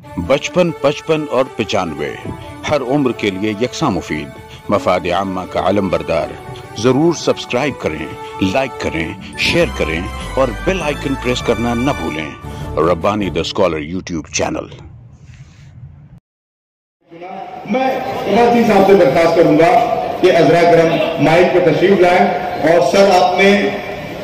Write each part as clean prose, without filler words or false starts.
बचपन, 55 और 95 हर उम्र के लिए यकसा मुफीद, मफाद आम्मा का आलम बरदार। जरूर सब्सक्राइब करें, लाइक करें, शेयर करें और बेल आइकन प्रेस करना न भूलें। Rabbani the scholar YouTube channel. मैं कमर सिंह साहब से दरखास्त करूंगा कि अजरा करम माइक पर तशरीफ लाएं। और सर, आपने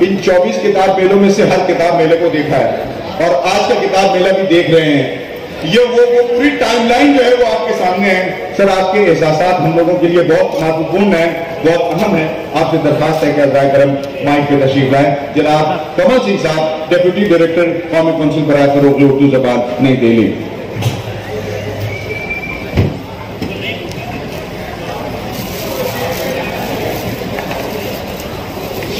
इन 24 किताब मेलों में से हर किताब मेले को देखा है और आज का किताब मेला भी देख रहे हैं। ये वो पूरी टाइमलाइन जो है वो आपके सामने है। सर, आपके एहसासात हम लोगों के लिए बहुत महत्वपूर्ण है, बहुत अहम है। आपसे दरखास्त है कि अजरा करम माइक पे तशरीफ लाएं। जनाब कमर सिंह साहब, डेप्यूटी डायरेक्टर कौमी काउंसिल बराए फरोग़ उर्दू ज़बान, नई दिल्ली।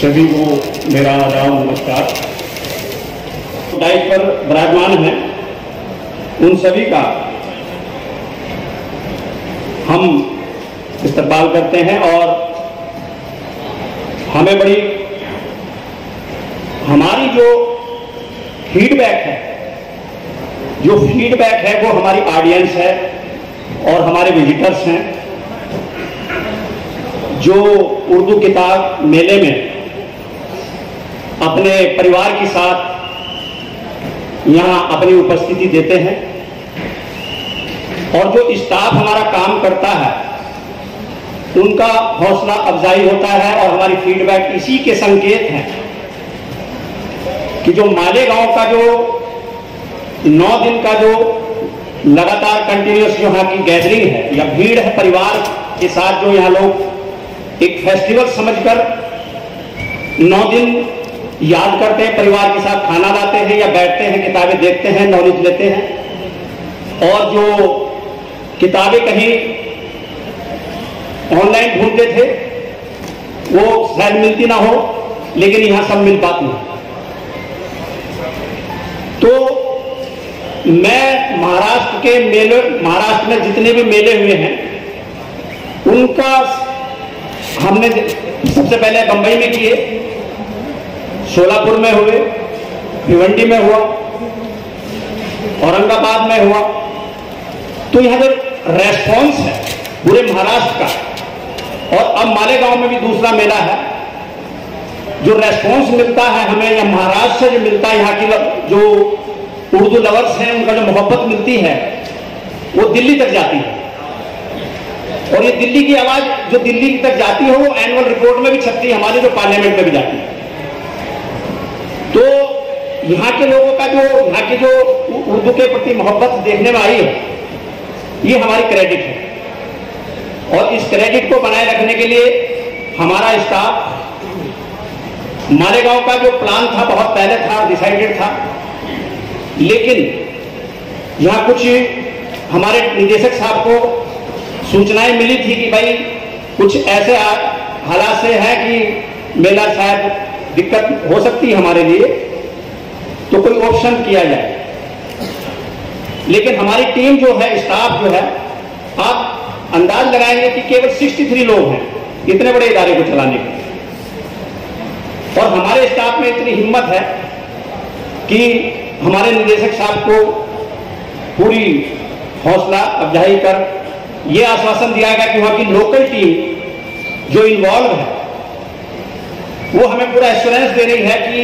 सभी को मेरा आदाब, नमस्कार। डाइट पर विराजमान है उन सभी का हम इस्तकबाल करते हैं और हमें बड़ी हमारी जो फीडबैक है वो हमारी ऑडियंस है और हमारे विजिटर्स हैं जो उर्दू किताब मेले में अपने परिवार के साथ यहां अपनी उपस्थिति देते हैं। और जो स्टाफ हमारा काम करता है उनका हौसला अफजाई होता है और हमारी फीडबैक इसी के संकेत हैं कि जो मालेगांव का जो 9 दिन का जो लगातार कंटिन्यूस यहाँ की गैदरिंग है या भीड़ है परिवार के साथ, जो यहाँ लोग एक फेस्टिवल समझकर 9 दिन याद करते हैं, परिवार के साथ खाना लाते हैं या बैठते हैं, किताबें देखते हैं, नॉलेज लेते हैं। और जो किताबें कहीं ऑनलाइन ढूंढते थे वो शायद मिलती ना हो, लेकिन यहां सब मिल पाती है। तो मैं महाराष्ट्र में जितने भी मेले हुए हैं उनका हमने सबसे पहले बंबई में किए, सोलापुर में हुए, भिवंडी में हुआ, औरंगाबाद में हुआ। तो यहां जो रेस्पॉन्स है पूरे महाराष्ट्र का, और अब मालेगांव में भी दूसरा मेला है, जो रेस्पॉन्स मिलता है हमें या महाराष्ट्र से जो मिलता है, यहाँ की जो उर्दू लवर्स हैं उनका जो मोहब्बत मिलती है वो दिल्ली तक जाती है। और ये दिल्ली की आवाज जो दिल्ली तक जाती है वो एनुअल रिपोर्ट में भी छपती है, हमारे जो पार्लियामेंट में भी जाती है। तो यहाँ के लोगों का जो यहाँ की जो उर्दू के प्रति मोहब्बत देखने में आई है, ये हमारी क्रेडिट है। और इस क्रेडिट को बनाए रखने के लिए हमारा स्टाफ, मालेगांव का जो प्लान था बहुत पहले था, डिसाइडेड था, लेकिन यहाँ कुछ हमारे निदेशक साहब को सूचनाएं मिली थी कि भाई कुछ ऐसे हालात से है कि मेला शायद दिक्कत हो सकती है हमारे लिए, तो कोई ऑप्शन किया जाए। लेकिन हमारी टीम जो है, स्टाफ जो है, आप अंदाज लगाएंगे कि केवल 63 लोग हैं इतने बड़े इदारे को चलाने के। और हमारे स्टाफ में इतनी हिम्मत है कि हमारे निदेशक साहब को पूरी हौसला अफजाई कर यह आश्वासन दिया गया कि वहां की लोकल टीम जो इन्वॉल्व है वो हमें पूरा एश्योरेंस दे रही है कि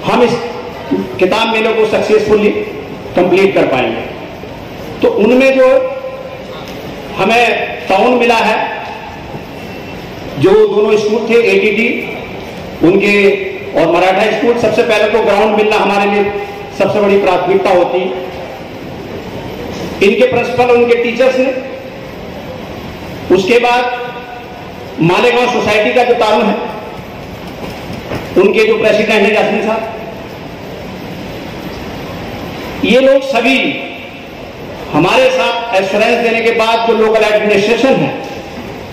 हम इस किताब मेले को सक्सेसफुली कंप्लीट कर पाएंगे। तो उनमें जो हमें टाउन मिला है, जो दोनों स्कूल थे एटीटी उनके और मराठा स्कूल, सबसे पहले तो ग्राउंड मिलना हमारे लिए सबसे बड़ी प्राथमिकता होती है। इनके प्रिंसिपल, उनके टीचर्स ने, उसके बाद मालेगांव सोसाइटी का जो तारुण है उनके जो प्रेसिडेंट है यास्मीन साहब, ये लोग सभी हमारे साथ एश्योरेंस देने के बाद जो लोकल एडमिनिस्ट्रेशन है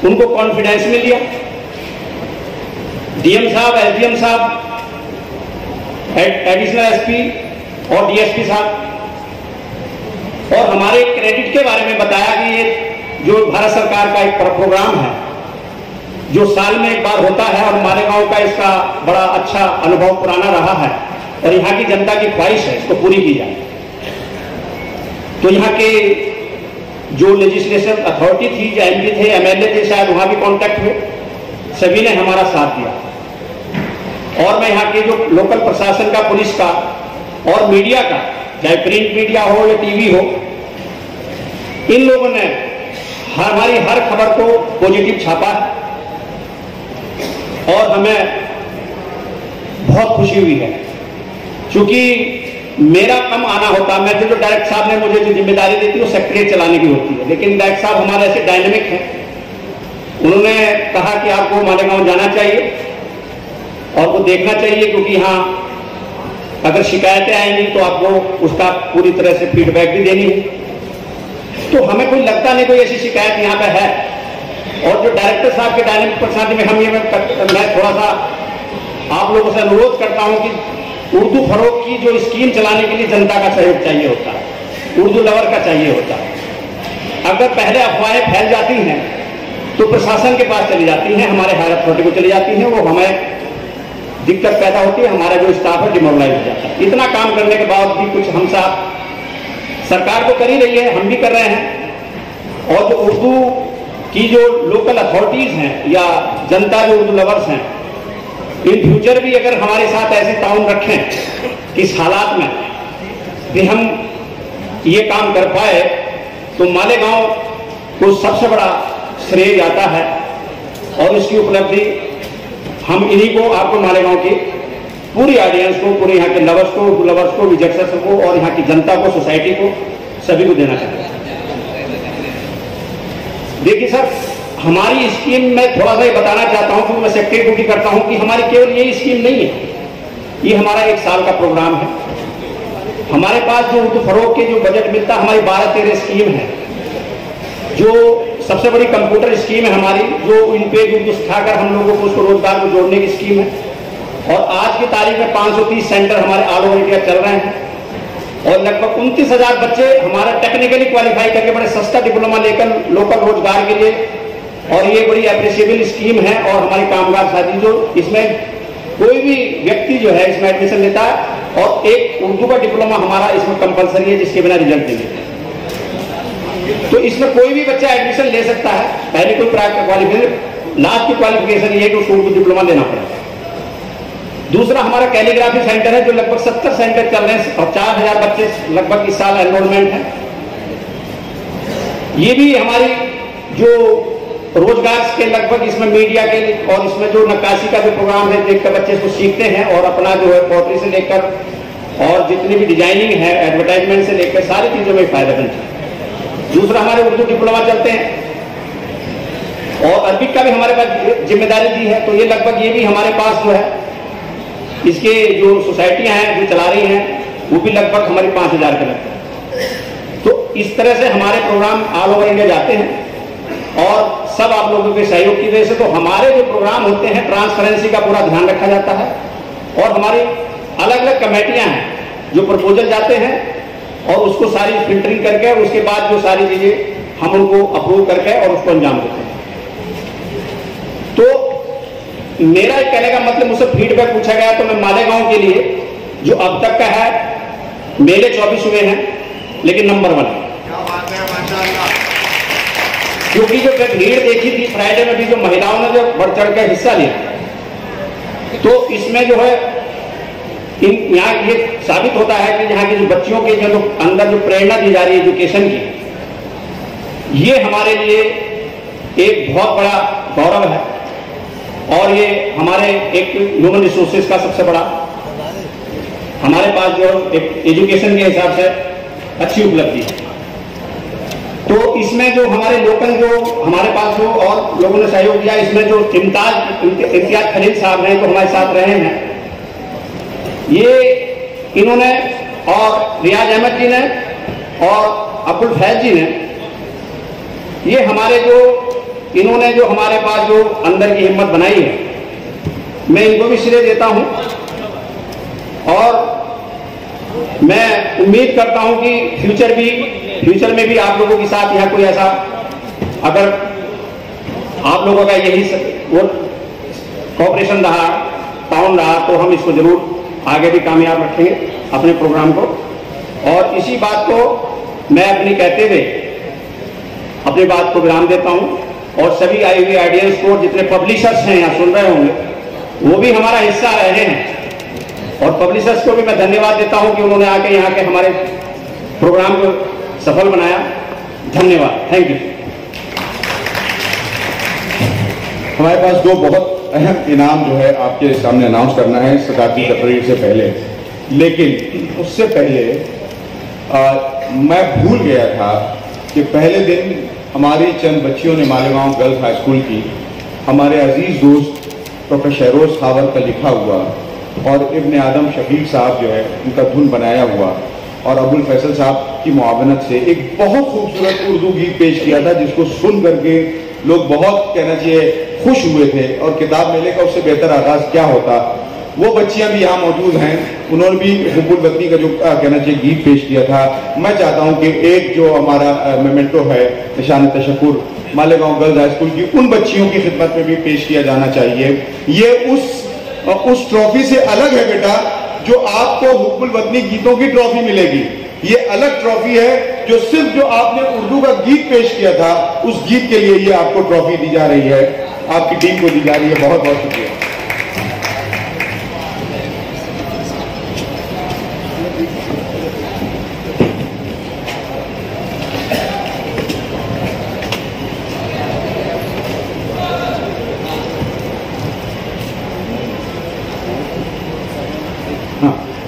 उनको कॉन्फिडेंस में लिया। डीएम साहब, एसडीएम साहब, एडिशनल एसपी और डीएसपी साहब, और हमारे क्रेडिट के बारे में बताया कि ये जो भारत सरकार का एक प्रोग्राम है जो साल में एक बार होता है और मालेगांव का इसका बड़ा अच्छा अनुभव पुराना रहा है और यहाँ की जनता की ख्वाहिश है इसको पूरी की जाए। तो यहाँ के जो लेजिस्लेशन अथॉरिटी थी, जो एमपी थे, एमएलए थे, शायद वहाँ भी कांटेक्ट हुए, सभी ने हमारा साथ दिया। और मैं यहाँ के जो लोकल प्रशासन का, पुलिस का और मीडिया का, चाहे प्रिंट मीडिया हो या टीवी हो, इन लोगों ने हमारी हर खबर को पॉजिटिव छापा है और हमें बहुत खुशी हुई है। क्योंकि मेरा कम आना होता, मैं जो डायरेक्टर साहब ने मुझे जो जिम्मेदारी देती है वो सेक्रेटरीट चलाने की होती है, लेकिन डायरेक्टर साहब हमारे ऐसे डायनेमिक हैं, उन्होंने कहा कि आपको मालेगांव जाना चाहिए और वो देखना चाहिए, क्योंकि यहाँ अगर शिकायतें आएंगी तो आपको उसका पूरी तरह से फीडबैक भी देनी है। तो हमें कोई लगता नहीं कोई ऐसी शिकायत यहाँ पे है। और जो डायरेक्टर साहब के डायनेमिक पर्सनालिटी में हम ये मैं थोड़ा सा आप लोगों से अनुरोध करता हूँ कि उर्दू फरोग की जो स्कीम चलाने के लिए जनता का सहयोग चाहिए होता है, उर्दू लवर का चाहिए होता है। अगर पहले अफवाहें फैल जाती हैं तो प्रशासन के पास चली जाती हैं, हमारे हायर अथॉरिटी को चली जाती हैं, वो हमें दिक्कत पैदा होती है, हमारा जो स्टाफ है डिमोरलाइज हो जाता है। इतना काम करने के बाद भी कुछ हम साथ सरकार तो कर ही रही है, हम भी कर रहे हैं। और जो उर्दू की जो लोकल अथॉरिटीज हैं या जनता जो उर्दू लवर्स हैं, इन फ्यूचर भी अगर हमारे साथ ऐसे ताउन रखें इस हालात में कि हम ये काम कर पाए, तो मालेगांव को सबसे बड़ा श्रेय जाता है। और इसकी उपलब्धि हम इन्हीं को, आपको मालेगांव की पूरी ऑडियंस को, पूरे यहाँ के लवर्स को, उर्दू लवर्स को, विजयर्स को और यहाँ की जनता को, सोसाइटी को, सभी को देना चाहिए। देखिए सर, हमारी स्कीम में थोड़ा सा ये बताना चाहता हूँ, क्योंकि मैं सेक्रेटरी ड्यूटी करता हूँ, कि हमारी केवल ये स्कीम नहीं है, ये हमारा 1 साल का प्रोग्राम है। हमारे पास जो उर्दू फरोग के जो बजट मिलता है, हमारी 12-13 स्कीम है। जो सबसे बड़ी कंप्यूटर स्कीम है हमारी, जो इन पे उर्दू सिखाकर हम लोगों को उसको रोजगार को जोड़ने की स्कीम है। और आज की तारीख में 530 सेंटर हमारे ऑल ओवर इंडिया चल रहे हैं और लगभग 29,000 बच्चे हमारा टेक्निकली क्वालिफाई करके बड़े सस्ता डिप्लोमा लेकर लोकल रोजगार के लिए, और ये बड़ी अप्रिशिएबल स्कीम है। और हमारी कामगार साथी जो इसमें कोई भी व्यक्ति जो है इसमें एडमिशन लेता है, और एक उर्दू का डिप्लोमा हमारा इसमें कंपलसरी है, जिसके बिना रिजल्ट नहीं है। तो इसमें कोई भी बच्चा एडमिशन ले सकता है। पहले कोई क्वालिफिकेशन, लास्ट की क्वालिफिकेशन ये है कि उसको उर्दू डिप्लोमा लेना पड़ेगा। दूसरा हमारा कैलीग्राफी सेंटर है, जो लगभग 70 सेंटर चल रहे हैं और 4,000 बच्चे लगभग इस साल एनरोलमेंट है। ये भी हमारी जो रोजगार के लगभग इसमें मीडिया के और इसमें जो नक्काशी का जो प्रोग्राम है, देखकर बच्चे इसको सीखते हैं और अपना जो है पोर्ट्री से लेकर और जितनी भी डिजाइनिंग है, एडवर्टाइजमेंट से लेकर सारी चीजों में फायदा बनता है। दूसरा हमारे उर्दू डिप्लोमा चलते हैं और अरबिक का भी हमारे पास जिम्मेदारी दी है। तो ये लगभग ये भी हमारे पास जो है, इसके जो सोसाइटियां हैं जो चला रही हैं, वो भी लगभग हमारी 5,000 के लगभग। तो इस तरह से हमारे प्रोग्राम ऑल ओवर इंडिया जाते हैं और सब आप लोगों के सहयोग की वजह से। तो हमारे जो प्रोग्राम होते हैं, ट्रांसपेरेंसी का पूरा ध्यान रखा जाता है और हमारी अलग अलग कमेटियां हैं जो प्रपोजल जाते हैं और उसको सारी फिल्टरिंग करके उसके बाद जो सारी चीजें हम उनको अप्रूव करके और उसको अंजाम देते हैं। तो मेरा कहने का मतलब, मुझसे फीडबैक पूछा गया, तो मैं मालेगांव के लिए जो अब तक का है, मेले 24 हुए हैं लेकिन नंबर 1 है। क्योंकि जो भीड़ देखी थी फ्राइडे में भी, जो महिलाओं ने जो बढ़ चढ़ कर हिस्सा लिया, तो इसमें जो है यहाँ ये साबित होता है कि यहाँ की जो बच्चियों के जो अंदर जो प्रेरणा दी जा रही है एजुकेशन की, ये हमारे लिए एक बहुत बड़ा गौरव है। और ये हमारे एक ह्यूमन रिसोर्सेज का सबसे बड़ा हमारे पास जो एक एजुकेशन के हिसाब से अच्छी उपलब्धि है। तो इसमें जो हमारे लोकल जो हमारे पास जो और लोगों ने सहयोग दिया, इसमें जो इम्तियाज खलील साहब हैं, जो हमारे साथ रहे हैं, ये इन्होंने और रियाज अहमद जी ने और अब्दुल फैज जी ने, ये हमारे जो इन्होंने जो हमारे पास जो अंदर की हिम्मत बनाई है, मैं इनको भी श्रेय देता हूं। और मैं उम्मीद करता हूं कि फ्यूचर में भी आप लोगों के साथ यहाँ कोई ऐसा, अगर आप लोगों का यही वो कोऑपरेशन रहा, ताउन रहा, तो हम इसको जरूर आगे भी कामयाब रखेंगे अपने प्रोग्राम को। और इसी बात को मैं अपनी कहते हुए अपनी बात को विराम देता हूं और सभी आई हुई ऑडियंस को, जितने पब्लिशर्स हैं यहाँ सुन रहे होंगे, वो भी हमारा हिस्सा रहे हैं और पब्लिशर्स को भी मैं धन्यवाद देता हूं कि उन्होंने आके यहाँ के हमारे प्रोग्राम को सफल बनाया। धन्यवाद, थैंक यू। हमारे पास दो बहुत अहम इनाम जो है आपके सामने अनाउंस करना है शताब्दी तकरीर से पहले, लेकिन उससे पहले मैं भूल गया था कि पहले दिन हमारी चंद बच्चियों ने मालेगांव गर्ल्स हाई स्कूल की हमारे अजीज दोस्त प्रोफेसर शहरोज खावर का लिखा हुआ और इब्न आदम शफीक साहब जो है उनका धुन बनाया हुआ और अबुल फैसल साहब की मुआवनत से एक बहुत खूबसूरत उर्दू गीत पेश किया था, जिसको सुन करके लोग बहुत कहना चाहिए खुश हुए थे। और किताब मेले का उससे बेहतर आगाज क्या होता। वो बच्चियां भी यहाँ मौजूद हैं, उन्होंने भी हुब्बुल वतनी का जो कहना चाहिए गीत पेश किया था। मैं चाहता हूं कि एक जो हमारा मेमेंटो है निशान तशक्कुर मालेगांव गर्ल्स हाई स्कूल की उन बच्चियों की खिदमत में भी पेश किया जाना चाहिए। ये उस ट्रॉफी से अलग है बेटा, जो आपको हुब्बुल वतनी गीतों की ट्रॉफी मिलेगी। ये अलग ट्रॉफी है जो सिर्फ जो आपने उर्दू का गीत पेश किया था उस गीत के लिए ये आपको ट्रॉफी दी जा रही है, आपकी टीम को दी जा रही है। बहुत बहुत शुक्रिया।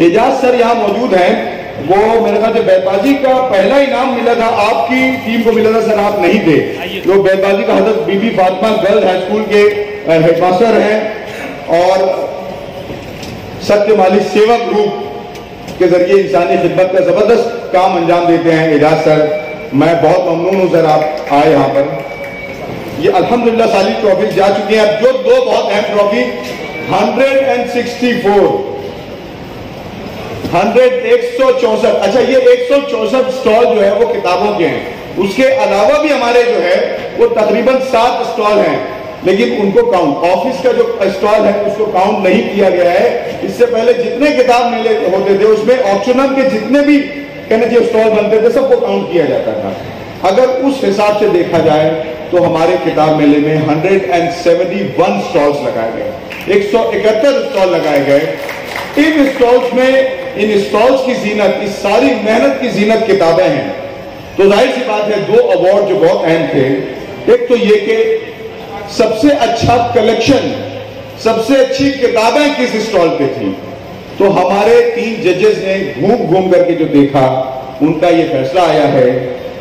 एजाज सर यहाँ मौजूद हैं। वो मेरे ख्याल से बैतबाजी का पहला इनाम मिला था, आपकी टीम को मिला था सर, आप नहीं थे। जो बैतबाजी का हजरत बीबी फातिमा गर्ल्स हाई स्कूल के हेडमास्टर हैं और सत्यमाली सेवा ग्रुप के जरिए इंसानी खिदमत का जबरदस्त काम अंजाम देते हैं एजाज सर। मैं बहुत ममनून हूं सर आप आए यहाँ पर। ये अल्हम्दुलिल्लाह सारी ट्रॉफी जा चुकी हैं। अब जो दो बहुत अहम ट्रॉफी 164 अच्छा ये 164 स्टॉल जो है वो किताबों के हैं। उसके अलावा भी हमारे जो है वो तकरीबन 7 स्टॉल हैं, लेकिन उनको काउंट ऑफिस का जो स्टॉल है उसको काउंट नहीं किया गया है। इससे पहले जितने किताब मेले होते थे उसमें ऑक्शनल के जितने भी कहना चाहिए स्टॉल बनते थे सबको काउंट किया जाता था। अगर उस हिसाब से देखा जाए तो हमारे किताब मेले में 171 स्टॉल्स लगाए गए, 171 स्टॉल लगाए गए। इन स्टॉल्स में इन स्टॉल्स की जीनत, इस सारी मेहनत की जीनत किताबें हैं। तो जाहिर सी बात है दो अवार्ड जो बहुत अहम थे, एक तो ये कि सबसे अच्छा कलेक्शन, सबसे अच्छी किताबें किस स्टॉल पे थी। तो हमारे 3 जजेस ने घूम घूम करके जो देखा, उनका ये फैसला आया है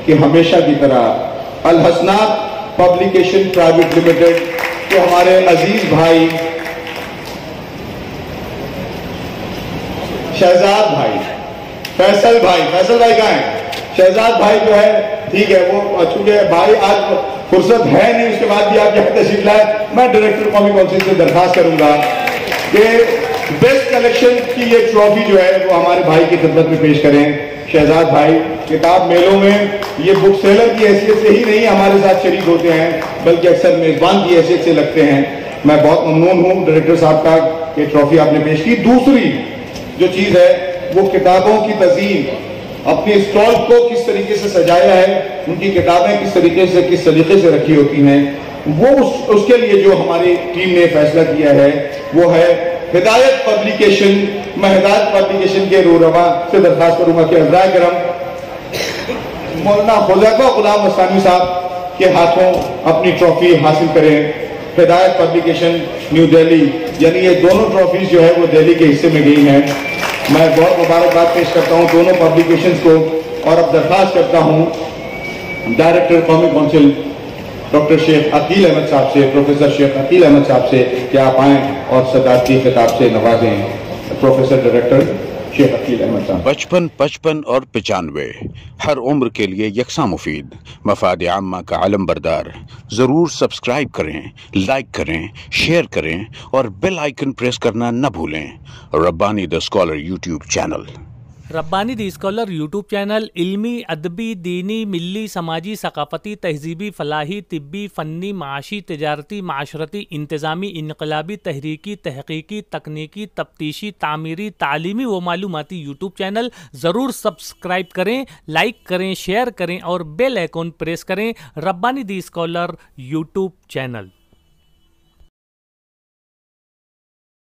कि हमेशा की तरह अल हसनात पब्लिकेशन प्राइवेट लिमिटेड जो हमारे अजीज भाई शहजाद भाई, फैसल भाई कहाँ है? शहजाद भाई जो है ठीक है, वो चूंकि भाई आज फुर्सत है नहीं, उसके बाद भी आप यहाँ तशरीफ लाए। मैं डायरेक्टर कौमी काउंसिल से दरखास्त करूंगा कि बेस्ट कलेक्शन की ये ट्रॉफी जो है वो हमारे भाई की खिदमत में पेश करें। शहजाद भाई किताब मेलों में ये बुक सेलर की हैसियत से ही नहीं हमारे साथ शरीक होते हैं, बल्कि अक्सर मेजबान की हैसियत से लगते हैं। मैं बहुत ममनून हूँ डायरेक्टर साहब का कि ट्रॉफी आपने पेश की। दूसरी जो चीज है वो किताबों की तज़ीन, अपने स्टॉल को किस तरीके से सजाया है, उनकी किताबें किस तरीके से किस तरीके से रखी होती हैं, वो उसके लिए जो हमारी टीम ने फैसला किया है वो है हिदायत पब्लिकेशन। मैं हिदायत पब्लिकेशन के रूरमा से दरखास्त करूंगा कि अज़राए करम मौलाना हुज़ैफा गुलाम मस्तानी साहब के हाथों अपनी ट्रॉफी हासिल करें। हिदायत पब्लिकेशन न्यू दिल्ली, यानी ये दोनों ट्रॉफीज जो है वो दिल्ली के हिस्से में गई हैं। मैं बहुत मुबारकबाद पेश करता हूं दोनों पब्लिकेशंस को और अब दरखास्त करता हूं डायरेक्टर कौमी काउंसिल डॉक्टर शेख अकील अहमद साहब से, प्रोफेसर शेख अकील अहमद साहब से कि आप आएं और सदारती खिताब से नवाजें। प्रोफेसर डायरेक्टर शेख अकील अहमद साहब। 55, 55 और 95 हर उम्र के लिए यकसा मुफीद, मफाद आम्मा का आलम बरदार। जरूर सब्सक्राइब करें, लाइक करें, शेयर करें और बेल आइकन प्रेस करना न भूलें। Rabbani the scholar YouTube channel. Rabbani the scholar YouTube channel इल्मी, अदबी, दीनी, मिली, समाजी, सकाफती, तहजीबी, फलाही, तिब्बी, फ़न्नी, माशी, तजारती, माशरती, इंतज़ामी, इनकलाबी, तहरीकी, तहकीकी, तकनीकी, तफ्तीशी, तामीरी, तालीमी व मालूमाती यूट्यूब चैनल ज़रूर सब्सक्राइब करें, लाइक करें, शेयर करें और बेल आइकॉन प्रेस करें। Rabbani the scholar YouTube channel.